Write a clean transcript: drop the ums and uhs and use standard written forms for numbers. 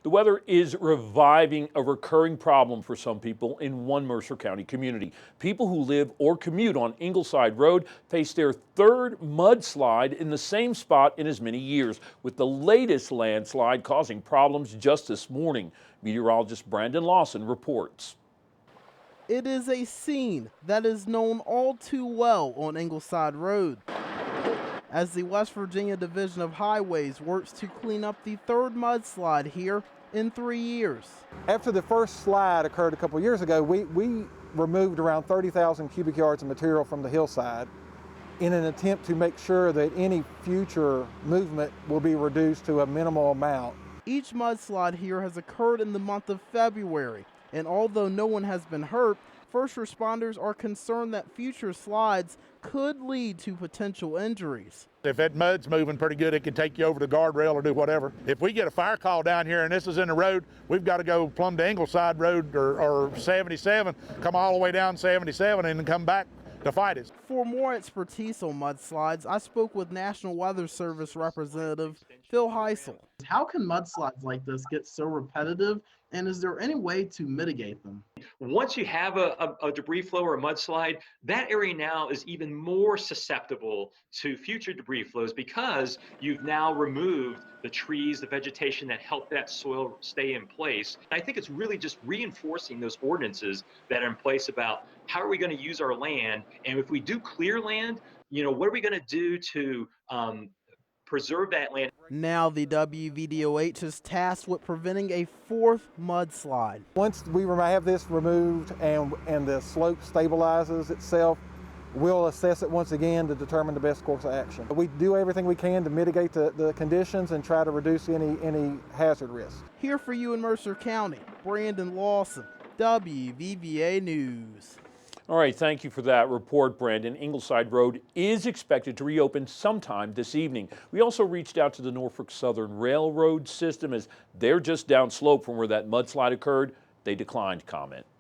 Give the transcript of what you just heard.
The weather is reviving a recurring problem for some people in one Mercer County community. People who live or commute on Ingleside Road face their third mudslide in the same spot in as many years, with the latest landslide causing problems just this morning. Meteorologist Brandon Lawson reports. It is a scene that is known all too well on Ingleside Road, as the West Virginia Division of Highways works to clean up the third mudslide here in 3 years. After the first slide occurred a couple years ago, we removed around 30,000 cubic yards of material from the hillside in an attempt to make sure that any future movement will be reduced to a minimal amount. Each mudslide here has occurred in the month of February, and although no one has been hurt, first responders are concerned that future slides could lead to potential injuries. If that mud's moving pretty good, it can take you over the guardrail or do whatever. If we get a fire call down here and this is in the road, we've got to go plumb to Ingleside Road or 77, come all the way down 77 and then come back to fight it. For more expertise on mudslides, I spoke with National Weather Service representative Phil Heisel. How can mudslides like this get so repetitive, and is there any way to mitigate them? Once you have a debris flow or a mudslide, that area now is even more susceptible to future debris flows because you've now removed the trees, the vegetation that help that soil stay in place. I think it's really just reinforcing those ordinances that are in place about how are we going to use our land, and if we do clear land, what are we going to do to preserve that land. Now the WVDOH is tasked with preventing a fourth mudslide. Once we have this removed and the slope stabilizes itself, we'll assess it once again to determine the best course of action. We do everything we can to mitigate the conditions and try to reduce any hazard risk. Here for you in Mercer County, Brandon Lawson, WVVA News. All right, thank you for that report, Brandon. Ingleside Road is expected to reopen sometime this evening. We also reached out to the Norfolk Southern Railroad system as they're just downslope from where that mudslide occurred. They declined comment.